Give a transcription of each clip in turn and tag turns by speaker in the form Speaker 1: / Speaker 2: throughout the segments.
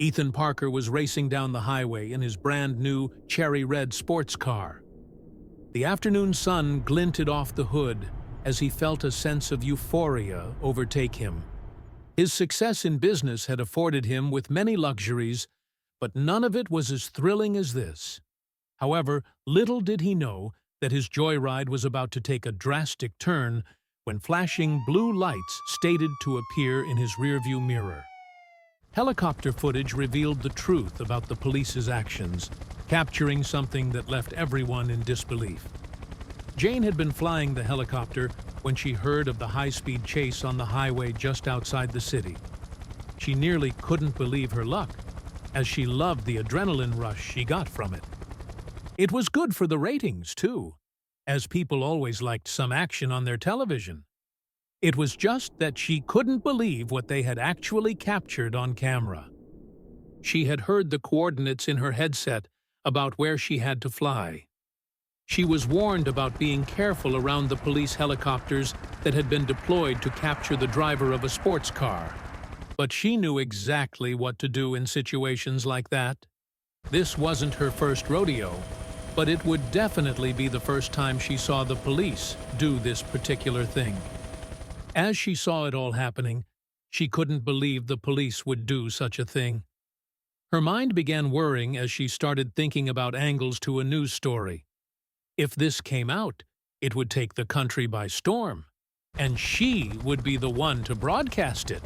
Speaker 1: Ethan Parker was racing down the highway in his brand-new cherry red sports car. The afternoon sun glinted off the hood as he felt a sense of euphoria overtake him. His success in business had afforded him with many luxuries, but none of it was as thrilling as this. However, little did he know that his joyride was about to take a drastic turn when flashing blue lights stated to appear in his rearview mirror. Helicopter footage revealed the truth about the police's actions, capturing something that left everyone in disbelief. Jane had been flying the helicopter when she heard of the high-speed chase on the highway just outside the city. She nearly couldn't believe her luck, as she loved the adrenaline rush she got from it. It was good for the ratings, too, as people always liked some action on their television. It was just that she couldn't believe what they had actually captured on camera. She had heard the coordinates in her headset about where she had to fly. She was warned about being careful around the police helicopters that had been deployed to capture the driver of a sports car. But she knew exactly what to do in situations like that. This wasn't her first rodeo, but it would definitely be the first time she saw the police do this particular thing. As she saw it all happening, she couldn't believe the police would do such a thing. Her mind began whirring as she started thinking about angles to a news story. If this came out, it would take the country by storm, and she would be the one to broadcast it.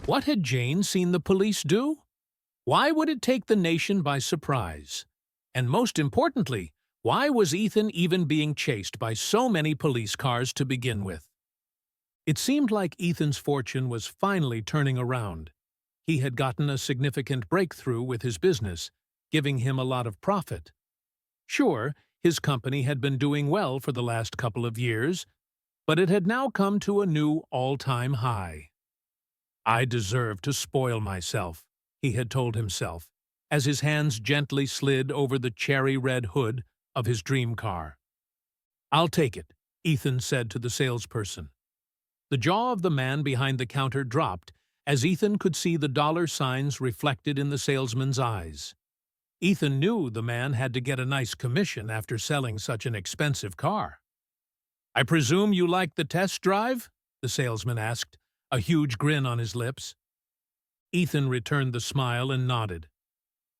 Speaker 1: What had Jane seen the police do? Why would it take the nation by surprise? And most importantly, why was Ethan even being chased by so many police cars to begin with? It seemed like Ethan's fortune was finally turning around. He had gotten a significant breakthrough with his business, giving him a lot of profit. Sure, his company had been doing well for the last couple of years, but it had now come to a new all-time high. "I deserve to spoil myself," he had told himself, as his hands gently slid over the cherry-red hood of his dream car. "I'll take it," Ethan said to the salesperson. The jaw of the man behind the counter dropped as Ethan could see the dollar signs reflected in the salesman's eyes. Ethan knew the man had to get a nice commission after selling such an expensive car. "I presume you liked the test drive?" the salesman asked, a huge grin on his lips. Ethan returned the smile and nodded.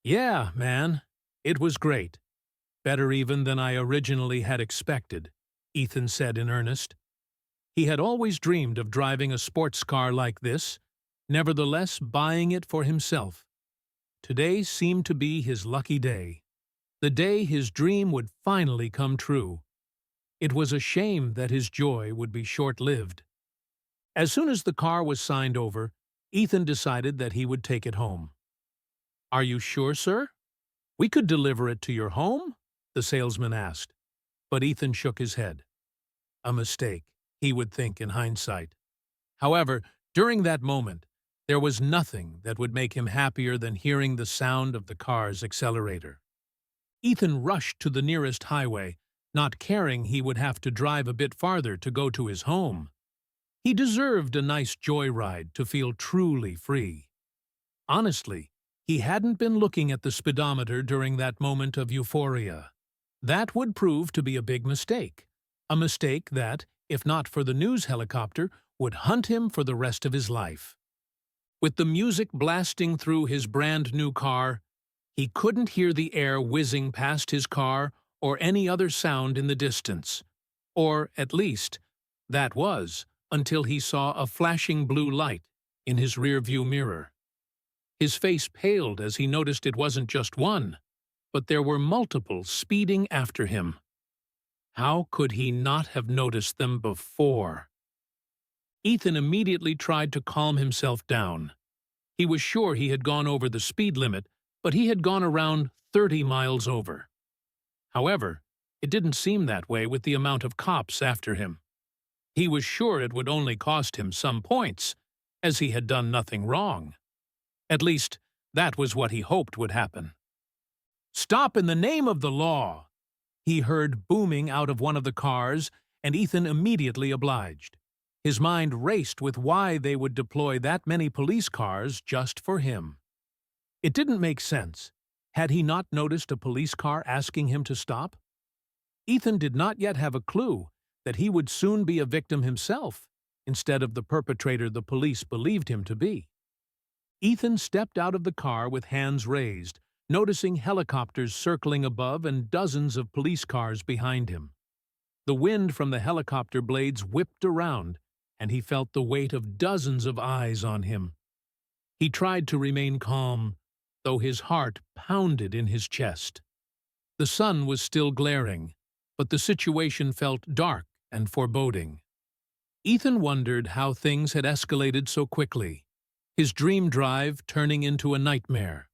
Speaker 1: "Yeah, man, it was great. Better even than I originally had expected," Ethan said in earnest. He had always dreamed of driving a sports car like this, nevertheless buying it for himself. Today seemed to be his lucky day, the day his dream would finally come true. It was a shame that his joy would be short-lived. As soon as the car was signed over, Ethan decided that he would take it home. "Are you sure, sir? We could deliver it to your home?" the salesman asked, but Ethan shook his head. A mistake, he would think in hindsight. However, during that moment, there was nothing that would make him happier than hearing the sound of the car's accelerator. Ethan rushed to the nearest highway, not caring he would have to drive a bit farther to go to his home. He deserved a nice joyride to feel truly free. Honestly, he hadn't been looking at the speedometer during that moment of euphoria. That would prove to be a big mistake. A mistake that, if not for the news helicopter, would hunt him for the rest of his life. With the music blasting through his brand-new car, he couldn't hear the air whizzing past his car or any other sound in the distance. Or, at least, that was until he saw a flashing blue light in his rearview mirror. His face paled as he noticed it wasn't just one, but there were multiple speeding after him. How could he not have noticed them before? Ethan immediately tried to calm himself down. He was sure he had gone over the speed limit, but he had gone around 30 miles over. However, it didn't seem that way with the amount of cops after him. He was sure it would only cost him some points, as he had done nothing wrong. At least, that was what he hoped would happen. "Stop in the name of the law!" he heard booming out of one of the cars, and Ethan immediately obliged. His mind raced with why they would deploy that many police cars just for him. It didn't make sense. Had he not noticed a police car asking him to stop? Ethan did not yet have a clue that he would soon be a victim himself, instead of the perpetrator the police believed him to be. Ethan stepped out of the car with hands raised, noticing helicopters circling above and dozens of police cars behind him. The wind from the helicopter blades whipped around, and he felt the weight of dozens of eyes on him. He tried to remain calm, though his heart pounded in his chest. The sun was still glaring, but the situation felt dark and foreboding. Ethan wondered how things had escalated so quickly, his dream drive turning into a nightmare.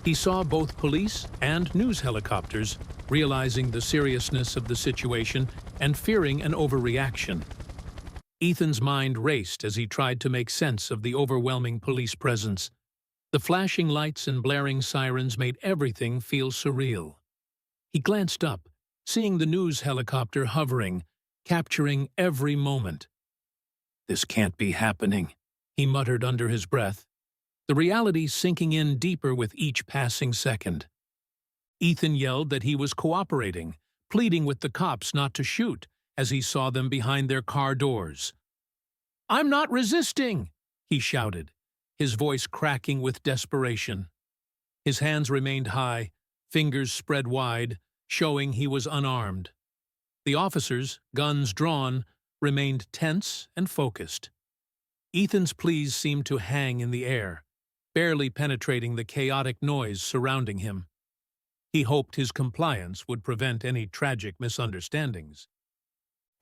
Speaker 1: He saw both police and news helicopters, realizing the seriousness of the situation and fearing an overreaction. Ethan's mind raced as he tried to make sense of the overwhelming police presence. The flashing lights and blaring sirens made everything feel surreal. He glanced up, seeing the news helicopter hovering, capturing every moment. "This can't be happening," he muttered under his breath, the reality sinking in deeper with each passing second. Ethan yelled that he was cooperating, pleading with the cops not to shoot, as he saw them behind their car doors. "I'm not resisting!" he shouted, his voice cracking with desperation. His hands remained high, fingers spread wide, showing he was unarmed. The officers, guns drawn, remained tense and focused. Ethan's pleas seemed to hang in the air, barely penetrating the chaotic noise surrounding him. He hoped his compliance would prevent any tragic misunderstandings.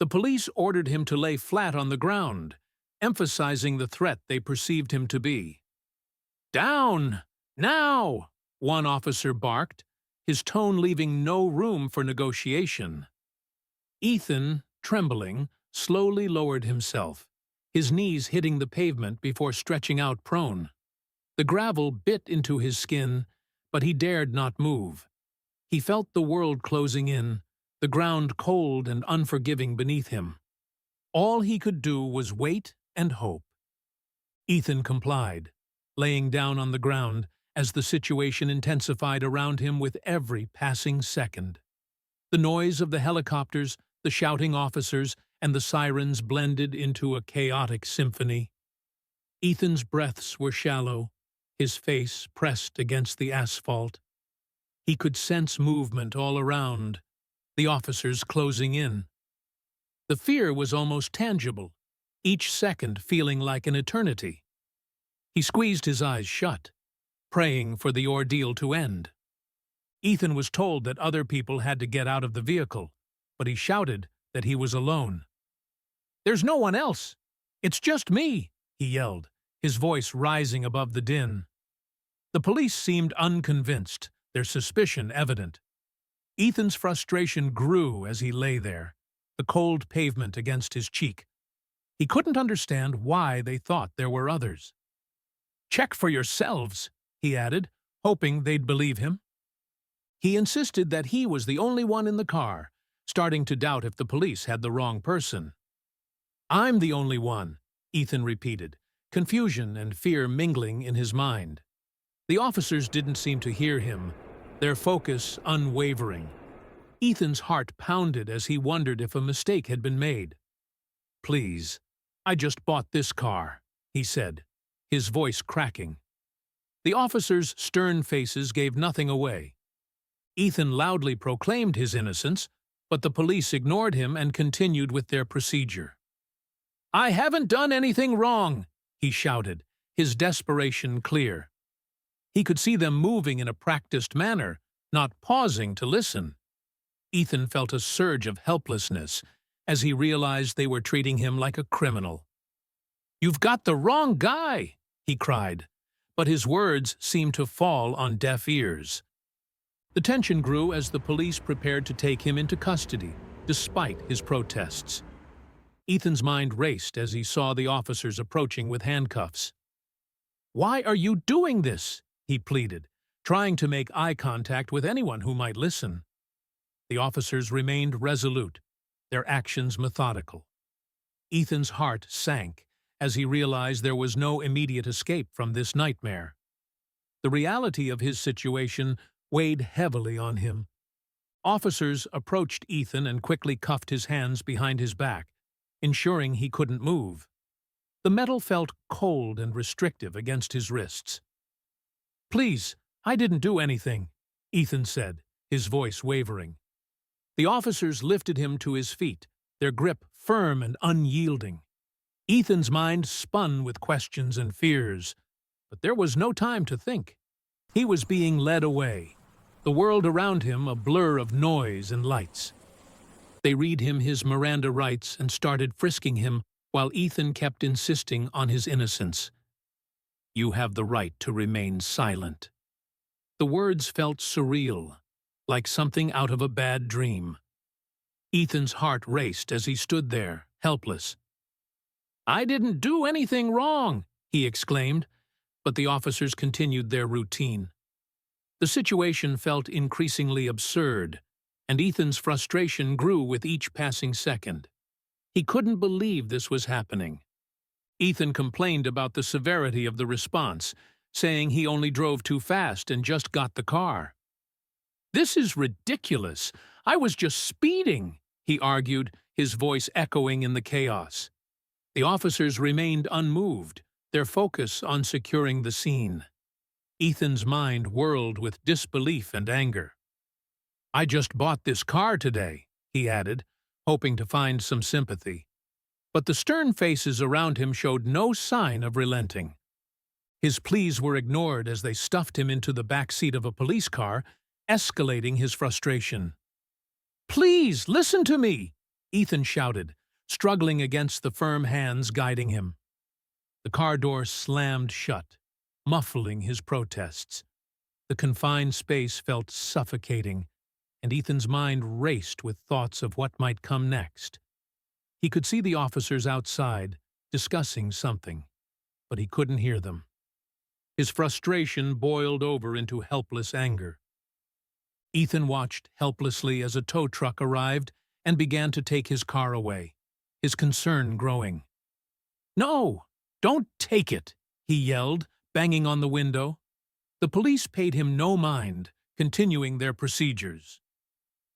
Speaker 1: The police ordered him to lay flat on the ground, emphasizing the threat they perceived him to be. "Down! Now!" one officer barked, his tone leaving no room for negotiation. Ethan, trembling, slowly lowered himself, his knees hitting the pavement before stretching out prone. The gravel bit into his skin, but he dared not move. He felt the world closing in, the ground cold and unforgiving beneath him. All he could do was wait and hope. Ethan complied, laying down on the ground as the situation intensified around him with every passing second. The noise of the helicopters, the shouting officers, and the sirens blended into a chaotic symphony. Ethan's breaths were shallow, his face pressed against the asphalt. He could sense movement all around, the officers closing in. The fear was almost tangible, each second feeling like an eternity. He squeezed his eyes shut, praying for the ordeal to end. Ethan was told that other people had to get out of the vehicle, but he shouted that he was alone. "There's no one else! It's just me!" he yelled, his voice rising above the din. The police seemed unconvinced, their suspicion evident. Ethan's frustration grew as he lay there, the cold pavement against his cheek. He couldn't understand why they thought there were others. "Check for yourselves," he added, hoping they'd believe him. He insisted that he was the only one in the car, starting to doubt if the police had the wrong person. "I'm the only one," Ethan repeated, confusion and fear mingling in his mind. The officers didn't seem to hear him, their focus unwavering. Ethan's heart pounded as he wondered if a mistake had been made. "Please, I just bought this car," he said, his voice cracking. The officers' stern faces gave nothing away. Ethan loudly proclaimed his innocence, but the police ignored him and continued with their procedure. "I haven't done anything wrong," he shouted, his desperation clear. He could see them moving in a practiced manner, not pausing to listen. Ethan felt a surge of helplessness as he realized they were treating him like a criminal. "You've got the wrong guy," he cried, but his words seemed to fall on deaf ears. The tension grew as the police prepared to take him into custody, despite his protests. Ethan's mind raced as he saw the officers approaching with handcuffs. "Why are you doing this?" he pleaded, trying to make eye contact with anyone who might listen. The officers remained resolute, their actions methodical. Ethan's heart sank as he realized there was no immediate escape from this nightmare. The reality of his situation weighed heavily on him. Officers approached Ethan and quickly cuffed his hands behind his back, ensuring he couldn't move. The metal felt cold and restrictive against his wrists. "Please, I didn't do anything," Ethan said, his voice wavering. The officers lifted him to his feet, their grip firm and unyielding. Ethan's mind spun with questions and fears, but there was no time to think. He was being led away, the world around him a blur of noise and lights. They read him his Miranda rights and started frisking him while Ethan kept insisting on his innocence. "You have the right to remain silent." The words felt surreal, like something out of a bad dream. Ethan's heart raced as he stood there, helpless. "I didn't do anything wrong," he exclaimed, but the officers continued their routine. The situation felt increasingly absurd, and Ethan's frustration grew with each passing second. He couldn't believe this was happening. Ethan complained about the severity of the response, saying he only drove too fast and just got the car. "This is ridiculous. I was just speeding," he argued, his voice echoing in the chaos. The officers remained unmoved, their focus on securing the scene. Ethan's mind whirled with disbelief and anger. "I just bought this car today," he added, hoping to find some sympathy. But the stern faces around him showed no sign of relenting. His pleas were ignored as they stuffed him into the back seat of a police car, escalating his frustration. "Please, listen to me!" Ethan shouted, struggling against the firm hands guiding him. The car door slammed shut, muffling his protests. The confined space felt suffocating, and Ethan's mind raced with thoughts of what might come next. He could see the officers outside, discussing something, but he couldn't hear them. His frustration boiled over into helpless anger. Ethan watched helplessly as a tow truck arrived and began to take his car away, his concern growing. "No, don't take it," he yelled, banging on the window. The police paid him no mind, continuing their procedures.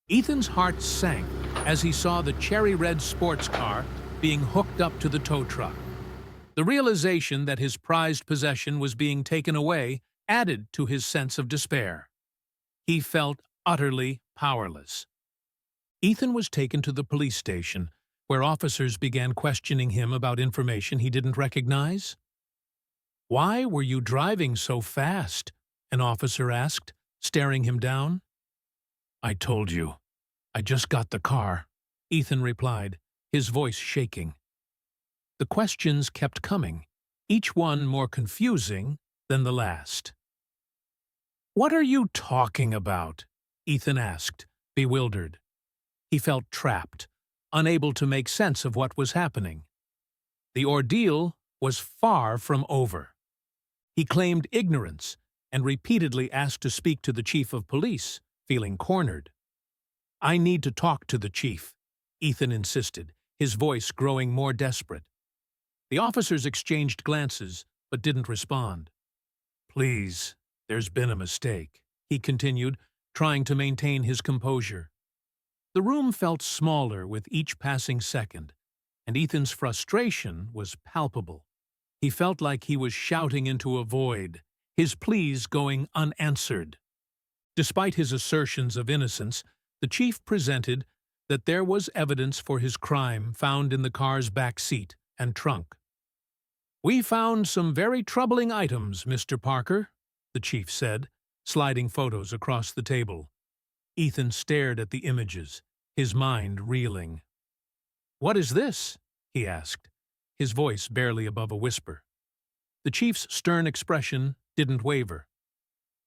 Speaker 1: Ethan's heart sank as he saw the cherry-red sports car being hooked up to the tow truck. The realization that his prized possession was being taken away added to his sense of despair. He felt utterly powerless. Ethan was taken to the police station, where officers began questioning him about information he didn't recognize. "Why were you driving so fast?" an officer asked, staring him down. "I told you. I just got the car," Ethan replied, his voice shaking. The questions kept coming, each one more confusing than the last. "What are you talking about?" Ethan asked, bewildered. He felt trapped, unable to make sense of what was happening. The ordeal was far from over. He claimed ignorance and repeatedly asked to speak to the chief of police, feeling cornered. "I need to talk to the chief," Ethan insisted, his voice growing more desperate. The officers exchanged glances, but didn't respond. "Please, there's been a mistake," he continued, trying to maintain his composure. The room felt smaller with each passing second, and Ethan's frustration was palpable. He felt like he was shouting into a void, his pleas going unanswered. Despite his assertions of innocence, the chief presented that there was evidence for his crime found in the car's back seat and trunk. "We found some very troubling items, Mr. Parker," the chief said, sliding photos across the table. Ethan stared at the images, his mind reeling. "What is this?" he asked, his voice barely above a whisper. The chief's stern expression didn't waver.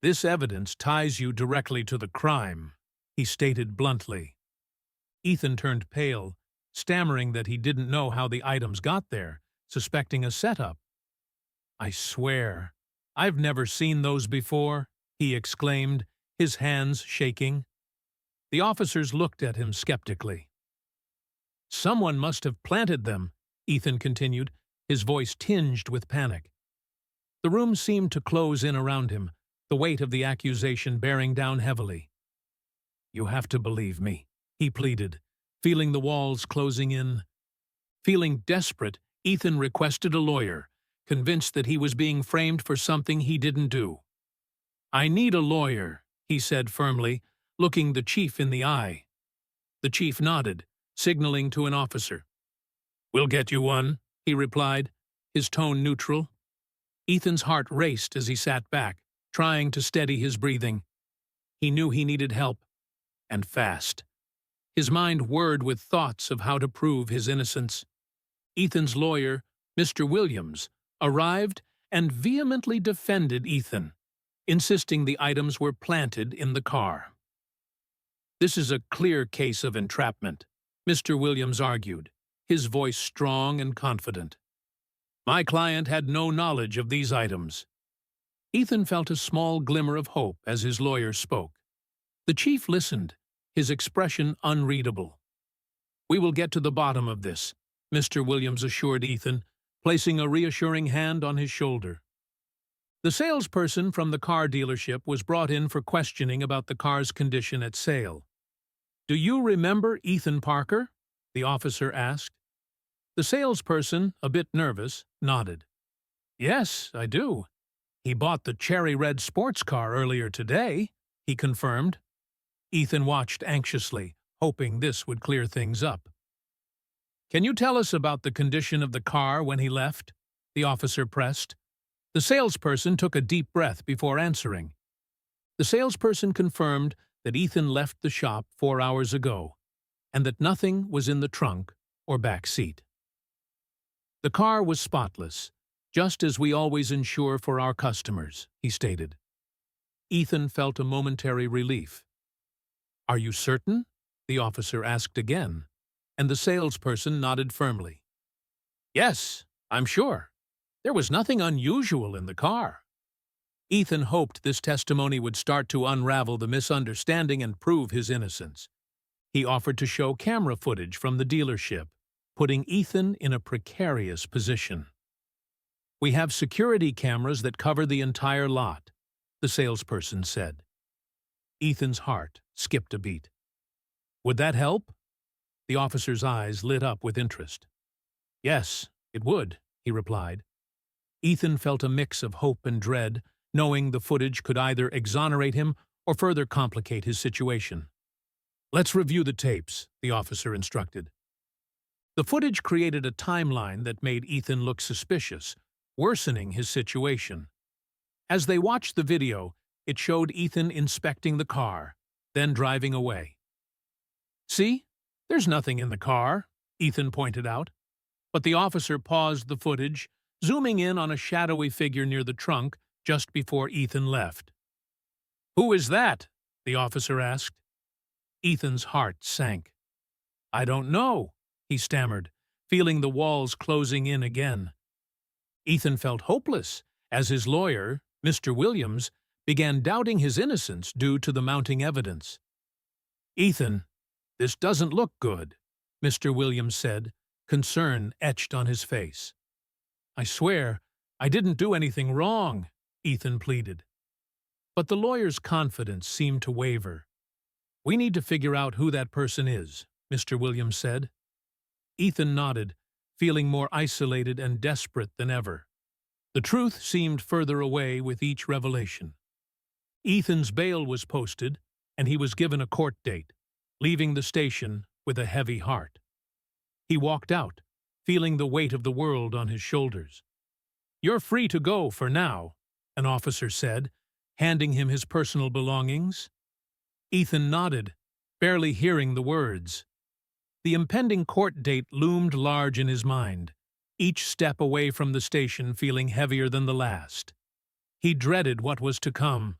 Speaker 1: "This evidence ties you directly to the crime," he stated bluntly. Ethan turned pale, stammering that he didn't know how the items got there, suspecting a setup. "I swear, I've never seen those before," he exclaimed, his hands shaking. The officers looked at him skeptically. "Someone must have planted them," Ethan continued, his voice tinged with panic. The room seemed to close in around him, the weight of the accusation bearing down heavily. "You have to believe me," he pleaded, feeling the walls closing in. Feeling desperate, Ethan requested a lawyer, convinced that he was being framed for something he didn't do. "I need a lawyer," he said firmly, looking the chief in the eye. The chief nodded, signaling to an officer. "We'll get you one," he replied, his tone neutral. Ethan's heart raced as he sat back, trying to steady his breathing. He knew he needed help, and fast. His mind whirred with thoughts of how to prove his innocence. Ethan's lawyer, Mr. Williams, arrived and vehemently defended Ethan, insisting the items were planted in the car. "This is a clear case of entrapment," Mr. Williams argued, his voice strong and confident. "My client had no knowledge of these items." Ethan felt a small glimmer of hope as his lawyer spoke. The chief listened, his expression unreadable. "We will get to the bottom of this," Mr. Williams assured Ethan, placing a reassuring hand on his shoulder. The salesperson from the car dealership was brought in for questioning about the car's condition at sale. "Do you remember Ethan Parker?" the officer asked. The salesperson, a bit nervous, nodded. "Yes, I do. He bought the cherry red sports car earlier today," he confirmed. Ethan watched anxiously, hoping this would clear things up. "Can you tell us about the condition of the car when he left?" the officer pressed. The salesperson took a deep breath before answering. The salesperson confirmed that Ethan left the shop 4 hours ago, and that nothing was in the trunk or back seat. "The car was spotless, just as we always ensure for our customers," he stated. Ethan felt a momentary relief. "Are you certain?" the officer asked again, and the salesperson nodded firmly. "Yes, I'm sure. There was nothing unusual in the car." Ethan hoped this testimony would start to unravel the misunderstanding and prove his innocence. He offered to show camera footage from the dealership, putting Ethan in a precarious position. "We have security cameras that cover the entire lot," the salesperson said. Ethan's heart skipped a beat. "Would that help?" The officer's eyes lit up with interest. "Yes, it would," he replied. Ethan felt a mix of hope and dread, knowing the footage could either exonerate him or further complicate his situation. "Let's review the tapes," the officer instructed. The footage created a timeline that made Ethan look suspicious, worsening his situation. As they watched the video, it showed Ethan inspecting the car, then driving away. "See? There's nothing in the car," Ethan pointed out. But the officer paused the footage, zooming in on a shadowy figure near the trunk just before Ethan left. "Who is that?" the officer asked. Ethan's heart sank. "I don't know," he stammered, feeling the walls closing in again. Ethan felt hopeless as his lawyer, Mr. Williams, began doubting his innocence due to the mounting evidence. "Ethan, this doesn't look good," Mr. Williams said, concern etched on his face. "I swear, I didn't do anything wrong," Ethan pleaded. But the lawyer's confidence seemed to waver. "We need to figure out who that person is," Mr. Williams said. Ethan nodded, feeling more isolated and desperate than ever. The truth seemed further away with each revelation. Ethan's bail was posted, and he was given a court date, leaving the station with a heavy heart. He walked out, feeling the weight of the world on his shoulders. "You're free to go for now," an officer said, handing him his personal belongings. Ethan nodded, barely hearing the words. The impending court date loomed large in his mind, each step away from the station feeling heavier than the last. He dreaded what was to come.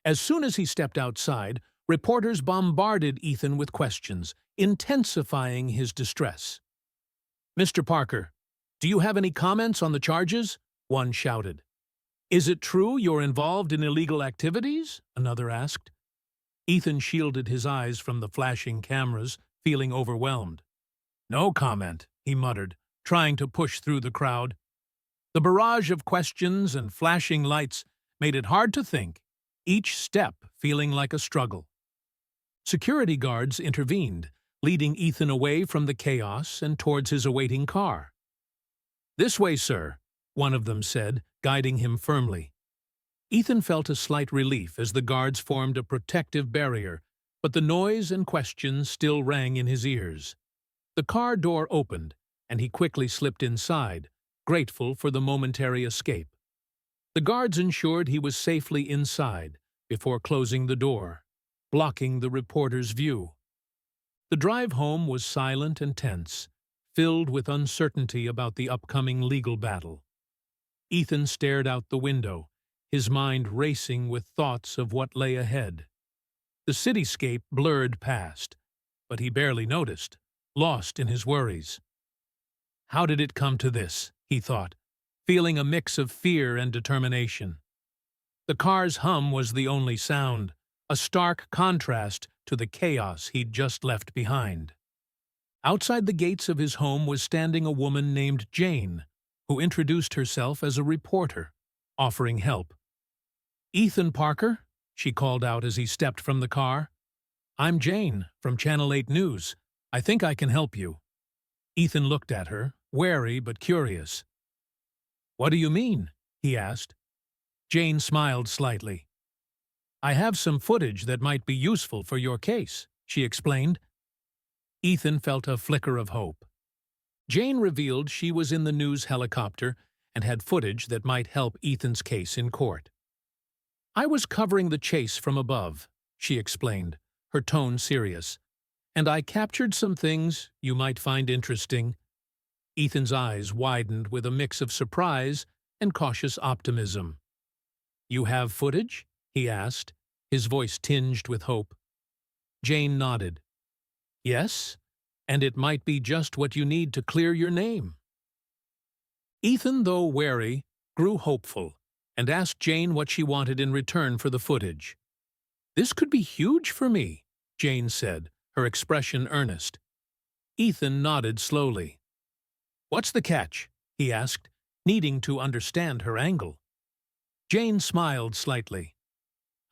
Speaker 1: As soon as he stepped outside, reporters bombarded Ethan with questions, intensifying his distress. "Mr. Parker, do you have any comments on the charges?" one shouted. "Is it true you're involved in illegal activities?" another asked. Ethan shielded his eyes from the flashing cameras, feeling overwhelmed. "No comment," he muttered, trying to push through the crowd. The barrage of questions and flashing lights made it hard to think, each step feeling like a struggle. Security guards intervened, leading Ethan away from the chaos and towards his awaiting car. "This way, sir," one of them said, guiding him firmly. Ethan felt a slight relief as the guards formed a protective barrier, but the noise and questions still rang in his ears. The car door opened, and he quickly slipped inside, grateful for the momentary escape. The guards ensured he was safely inside before closing the door, blocking the reporter's view. The drive home was silent and tense, filled with uncertainty about the upcoming legal battle. Ethan stared out the window, his mind racing with thoughts of what lay ahead. The cityscape blurred past, but he barely noticed, lost in his worries. How did it come to this, he thought, feeling a mix of fear and determination. The car's hum was the only sound, a stark contrast to the chaos he'd just left behind. Outside the gates of his home was standing a woman named Jane, who introduced herself as a reporter, offering help. "Ethan Parker," she called out as he stepped from the car. "I'm Jane, from Channel 8 News. I think I can help you." Ethan looked at her, wary but curious. "What do you mean?" he asked. Jane smiled slightly. "I have some footage that might be useful for your case," she explained. Ethan felt a flicker of hope. Jane revealed she was in the news helicopter and had footage that might help Ethan's case in court. "I was covering the chase from above," she explained, her tone serious, "and I captured some things you might find interesting." Ethan's eyes widened with a mix of surprise and cautious optimism. "You have footage?" he asked, his voice tinged with hope. Jane nodded. "Yes, and it might be just what you need to clear your name." Ethan, though wary, grew hopeful and asked Jane what she wanted in return for the footage. "This could be huge for me," Jane said, her expression earnest. Ethan nodded slowly. "What's the catch?" he asked, needing to understand her angle. Jane smiled slightly.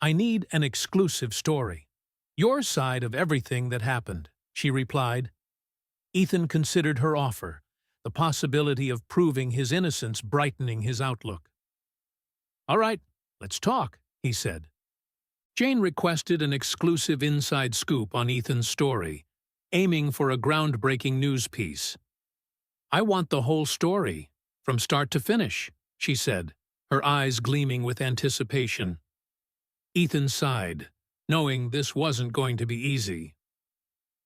Speaker 1: "I need an exclusive story. Your side of everything that happened," she replied. Ethan considered her offer, the possibility of proving his innocence brightening his outlook. "All right, let's talk," he said. Jane requested an exclusive inside scoop on Ethan's story, aiming for a groundbreaking news piece. "I want the whole story, from start to finish," she said, her eyes gleaming with anticipation. Ethan sighed, knowing this wasn't going to be easy.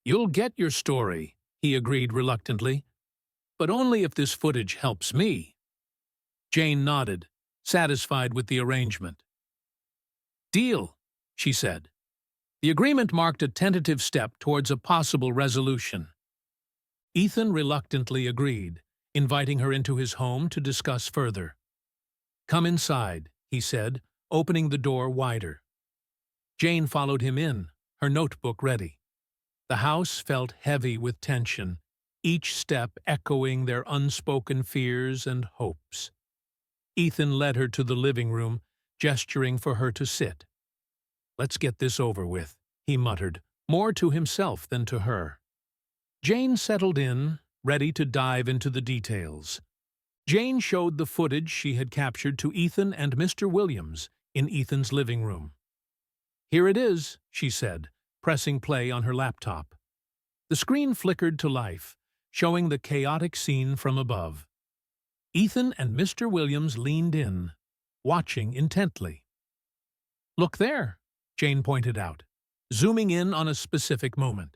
Speaker 1: "You'll get your story," he agreed reluctantly, "but only if this footage helps me." Jane nodded, satisfied with the arrangement. "Deal," she said. The agreement marked a tentative step towards a possible resolution. Ethan reluctantly agreed, inviting her into his home to discuss further. "Come inside," he said, opening the door wider. Jane followed him in, her notebook ready. The house felt heavy with tension, each step echoing their unspoken fears and hopes. Ethan led her to the living room, gesturing for her to sit. "Let's get this over with," he muttered, more to himself than to her. Jane settled in, ready to dive into the details. Jane showed the footage she had captured to Ethan and Mr. Williams in Ethan's living room. "Here it is," she said, pressing play on her laptop. The screen flickered to life, showing the chaotic scene from above. Ethan and Mr. Williams leaned in, watching intently. "Look there," Jane pointed out, zooming in on a specific moment.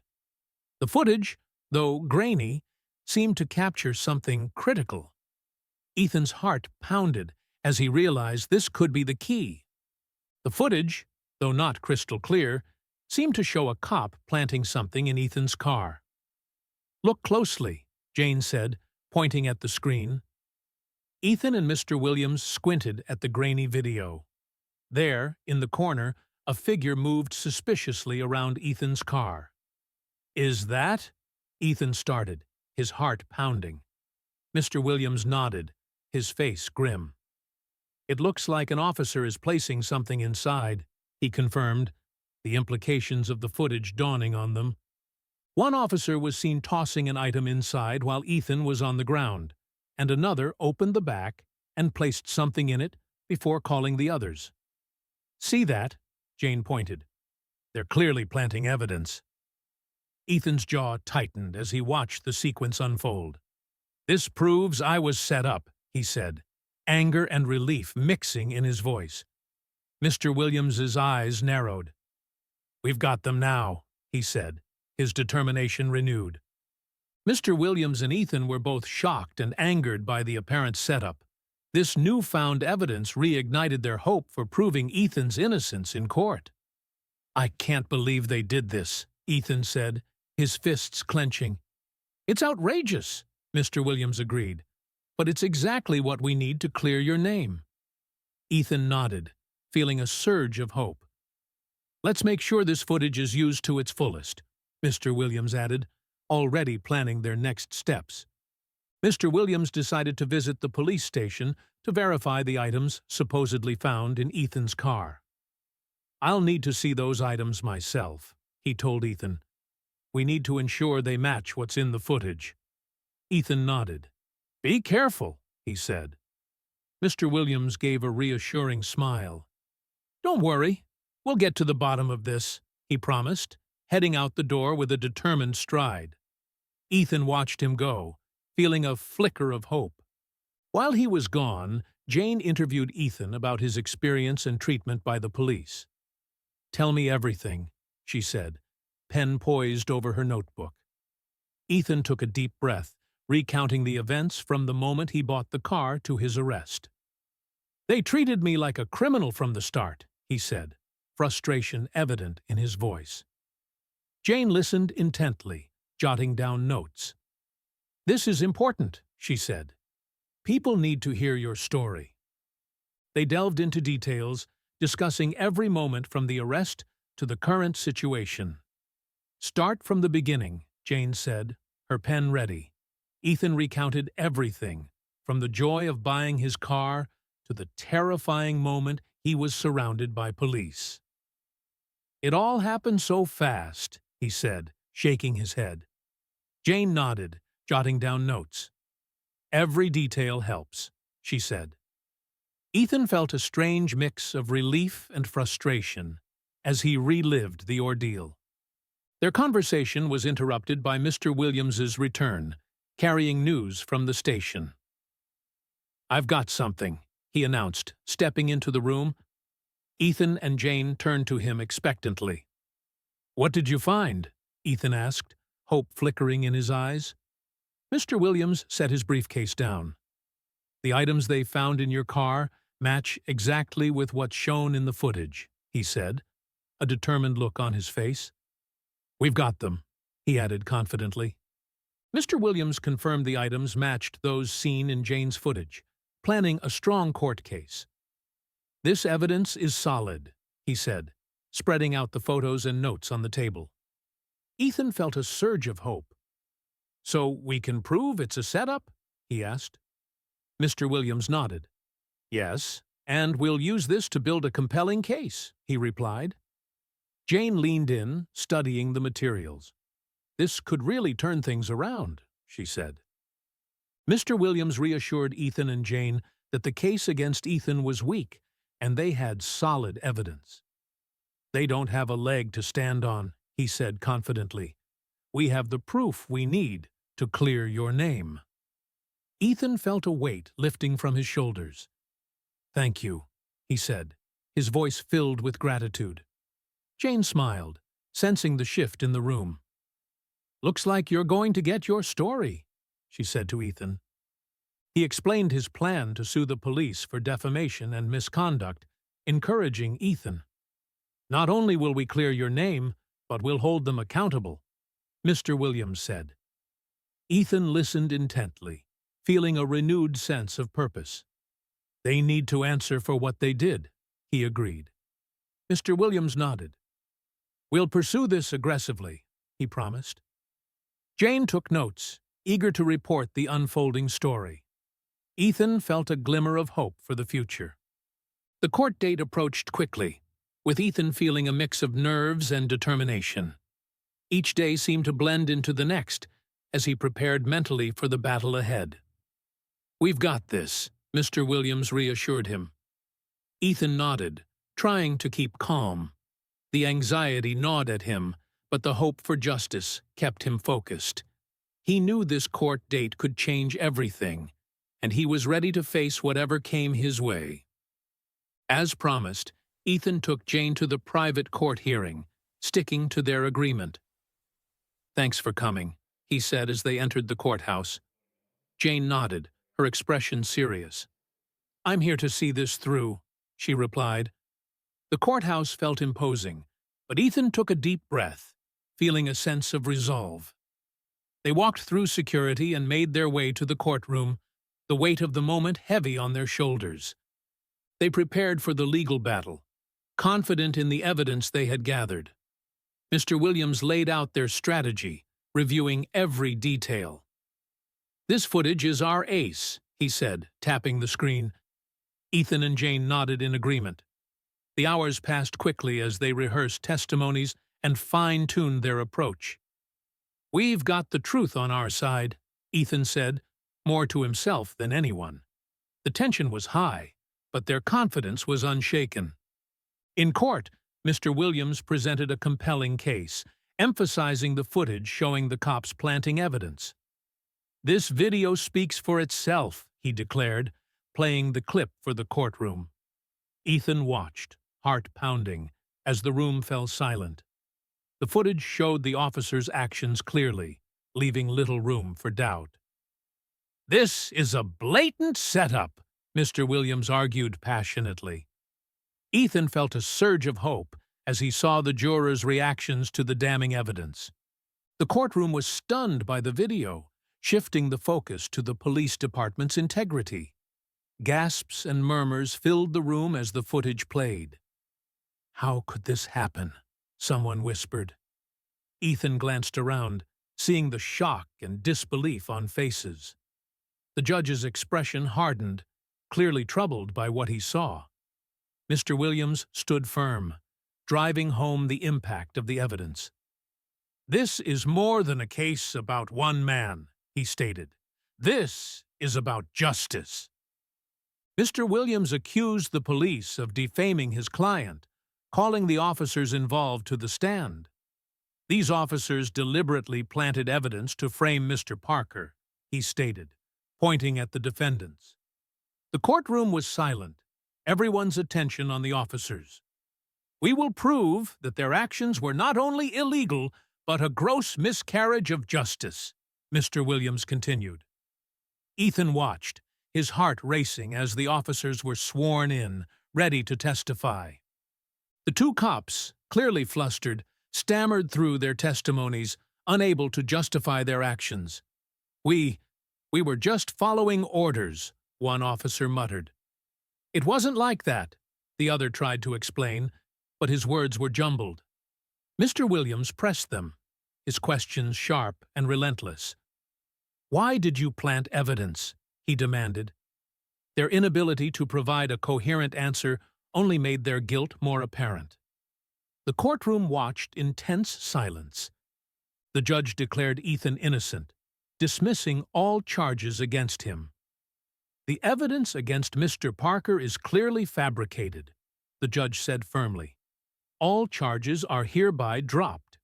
Speaker 1: The footage, though grainy, seemed to capture something critical. Ethan's heart pounded as he realized this could be the key. The footage, though not crystal clear, seemed to show a cop planting something in Ethan's car. "Look closely," Jane said, pointing at the screen. Ethan and Mr. Williams squinted at the grainy video. There, in the corner, a figure moved suspiciously around Ethan's car. "Is that?" Ethan started, his heart pounding. Mr. Williams nodded, his face grim. "It looks like an officer is placing something inside," he confirmed, the implications of the footage dawning on them. One officer was seen tossing an item inside while Ethan was on the ground, and another opened the back and placed something in it before calling the others. "See that?" Jane pointed. "They're clearly planting evidence." Ethan's jaw tightened as he watched the sequence unfold. "This proves I was set up," he said, anger and relief mixing in his voice. Mr. Williams's eyes narrowed. "We've got them now," he said, his determination renewed. Mr. Williams and Ethan were both shocked and angered by the apparent setup. This newfound evidence reignited their hope for proving Ethan's innocence in court. "I can't believe they did this," Ethan said, his fists clenching. "It's outrageous," Mr. Williams agreed, "but it's exactly what we need to clear your name." Ethan nodded, feeling a surge of hope. "Let's make sure this footage is used to its fullest," Mr. Williams added, already planning their next steps. Mr. Williams decided to visit the police station to verify the items supposedly found in Ethan's car. "I'll need to see those items myself," he told Ethan. "We need to ensure they match what's in the footage." Ethan nodded. "Be careful," he said. Mr. Williams gave a reassuring smile. "Don't worry, we'll get to the bottom of this," he promised, heading out the door with a determined stride. Ethan watched him go, feeling a flicker of hope. While he was gone, Jane interviewed Ethan about his experience and treatment by the police. "Tell me everything," she said, pen poised over her notebook. Ethan took a deep breath, recounting the events from the moment he bought the car to his arrest. "They treated me like a criminal from the start," he said, frustration evident in his voice. Jane listened intently, jotting down notes. "This is important," she said. "People need to hear your story." They delved into details, discussing every moment from the arrest to the current situation. "Start from the beginning," Jane said, her pen ready. Ethan recounted everything, from the joy of buying his car to the terrifying moment he was surrounded by police. "It all happened so fast," he said, shaking his head. Jane nodded, jotting down notes. "Every detail helps," she said. Ethan felt a strange mix of relief and frustration as he relived the ordeal. Their conversation was interrupted by Mr. Williams's return, carrying news from the station. "I've got something," he announced, stepping into the room. Ethan and Jane turned to him expectantly. "What did you find?" Ethan asked, hope flickering in his eyes. Mr. Williams set his briefcase down. "The items they found in your car match exactly with what's shown in the footage," he said, a determined look on his face. "We've got them," he added confidently. Mr. Williams confirmed the items matched those seen in Jane's footage, planning a strong court case. "This evidence is solid," he said, spreading out the photos and notes on the table. Ethan felt a surge of hope. "So we can prove it's a setup?" he asked. Mr. Williams nodded. "Yes, and we'll use this to build a compelling case," he replied. Jane leaned in, studying the materials. "This could really turn things around," she said. Mr. Williams reassured Ethan and Jane that the case against Ethan was weak, and they had solid evidence. "They don't have a leg to stand on," he said confidently. "We have the proof we need to clear your name." Ethan felt a weight lifting from his shoulders. "Thank you," he said, his voice filled with gratitude. Jane smiled, sensing the shift in the room. "Looks like you're going to get your story," she said to Ethan. He explained his plan to sue the police for defamation and misconduct, encouraging Ethan. "Not only will we clear your name, but we'll hold them accountable," Mr. Williams said. Ethan listened intently, feeling a renewed sense of purpose. "They need to answer for what they did," he agreed. Mr. Williams nodded. "We'll pursue this aggressively," he promised. Jane took notes, eager to report the unfolding story. Ethan felt a glimmer of hope for the future. The court date approached quickly, with Ethan feeling a mix of nerves and determination. Each day seemed to blend into the next as he prepared mentally for the battle ahead. "We've got this," Mr. Williams reassured him. Ethan nodded, trying to keep calm. The anxiety gnawed at him, but the hope for justice kept him focused. He knew this court date could change everything, and he was ready to face whatever came his way. As promised, Ethan took Jane to the private court hearing, sticking to their agreement. "Thanks for coming," he said as they entered the courthouse. Jane nodded, her expression serious. "I'm here to see this through," she replied. The courthouse felt imposing, but Ethan took a deep breath, feeling a sense of resolve. They walked through security and made their way to the courtroom, the weight of the moment heavy on their shoulders. They prepared for the legal battle, confident in the evidence they had gathered. Mr. Williams laid out their strategy, reviewing every detail. "This footage is our ace," he said, tapping the screen. Ethan and Jane nodded in agreement. The hours passed quickly as they rehearsed testimonies and fine-tuned their approach. "We've got the truth on our side," Ethan said, more to himself than anyone. The tension was high, but their confidence was unshaken. In court, Mr. Williams presented a compelling case, emphasizing the footage showing the cops planting evidence. "This video speaks for itself," he declared, playing the clip for the courtroom. Ethan watched, heart pounding, as the room fell silent. The footage showed the officers' actions clearly, leaving little room for doubt. "This is a blatant setup," Mr. Williams argued passionately. Ethan felt a surge of hope as he saw the jurors' reactions to the damning evidence. The courtroom was stunned by the video, shifting the focus to the police department's integrity. Gasps and murmurs filled the room as the footage played. "How could this happen?" someone whispered. Ethan glanced around, seeing the shock and disbelief on faces. The judge's expression hardened, clearly troubled by what he saw. Mr. Williams stood firm, driving home the impact of the evidence. "This is more than a case about one man," he stated. "This is about justice." Mr. Williams accused the police of defaming his client, calling the officers involved to the stand. "These officers deliberately planted evidence to frame Mr. Parker," he stated, pointing at the defendants. The courtroom was silent, everyone's attention on the officers. "We will prove that their actions were not only illegal, but a gross miscarriage of justice," Mr. Williams continued. Ethan watched, his heart racing as the officers were sworn in, ready to testify. The two cops, clearly flustered, stammered through their testimonies, unable to justify their actions. We were just following orders," one officer muttered. "It wasn't like that," the other tried to explain, but his words were jumbled. Mr. Williams pressed them, his questions sharp and relentless. "Why did you plant evidence?" he demanded. Their inability to provide a coherent answer only made their guilt more apparent. The courtroom watched in tense silence. The judge declared Ethan innocent, dismissing all charges against him. "The evidence against Mr. Parker is clearly fabricated," the judge said firmly. "All charges are hereby dropped."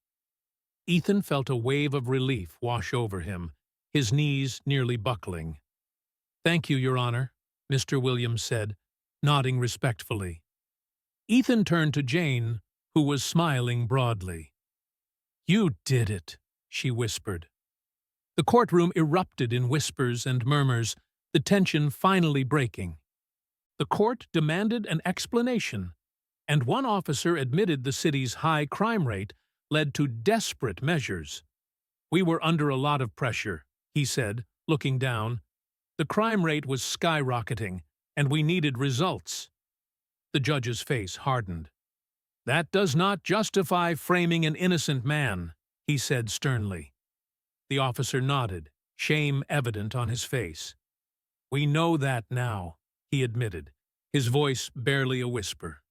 Speaker 1: Ethan felt a wave of relief wash over him, his knees nearly buckling. "Thank you, Your Honor," Mr. Williams said, nodding respectfully. Ethan turned to Jane, who was smiling broadly. "You did it," she whispered. The courtroom erupted in whispers and murmurs, the tension finally breaking. The court demanded an explanation, and one officer admitted the city's high crime rate led to desperate measures. "We were under a lot of pressure," he said, looking down. "The crime rate was skyrocketing, and we needed results." The judge's face hardened. "That does not justify framing an innocent man," he said sternly. The officer nodded, shame evident on his face. "We know that now," he admitted, his voice barely a whisper.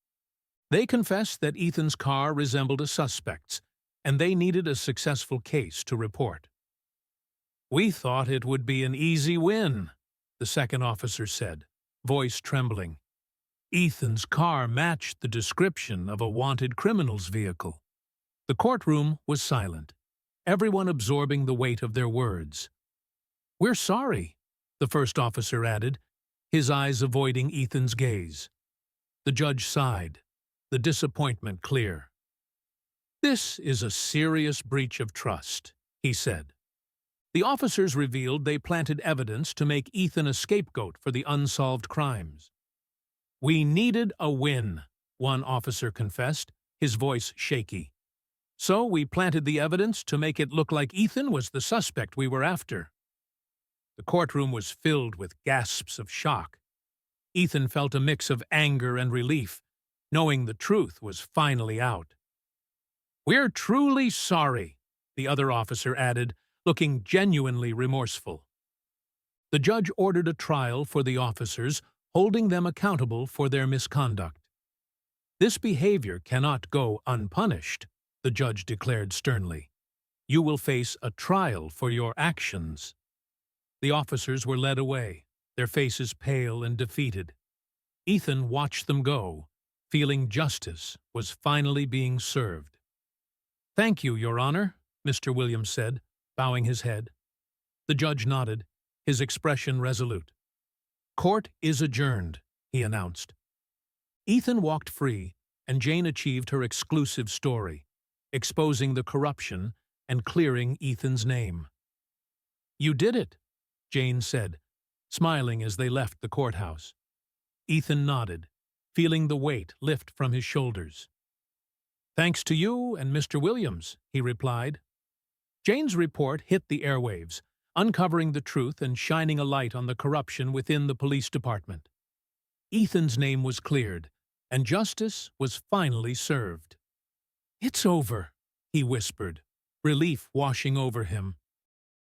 Speaker 1: They confessed that Ethan's car resembled a suspect's, and they needed a successful case to report. "We thought it would be an easy win," the second officer said, voice trembling. Ethan's car matched the description of a wanted criminal's vehicle. The courtroom was silent, everyone absorbing the weight of their words. "We're sorry," the first officer added, his eyes avoiding Ethan's gaze. The judge sighed, the disappointment clear. "This is a serious breach of trust," he said. The officers revealed they planted evidence to make Ethan a scapegoat for the unsolved crimes. "We needed a win," one officer confessed, his voice shaky. "So we planted the evidence to make it look like Ethan was the suspect we were after." The courtroom was filled with gasps of shock. Ethan felt a mix of anger and relief, knowing the truth was finally out. "We're truly sorry," the other officer added, looking genuinely remorseful. The judge ordered a trial for the officers, holding them accountable for their misconduct. "This behavior cannot go unpunished," the judge declared sternly. "You will face a trial for your actions." The officers were led away, their faces pale and defeated. Ethan watched them go, feeling justice was finally being served. "Thank you, Your Honor," Mr. Williams said, bowing his head. The judge nodded, his expression resolute. "Court is adjourned," he announced. Ethan walked free, and Jane achieved her exclusive story, exposing the corruption and clearing Ethan's name. "You did it," Jane said, smiling as they left the courthouse. Ethan nodded, feeling the weight lift from his shoulders. "Thanks to you and Mr. Williams," he replied. Jane's report hit the airwaves, uncovering the truth and shining a light on the corruption within the police department. Ethan's name was cleared, and justice was finally served. "It's over," he whispered, relief washing over him.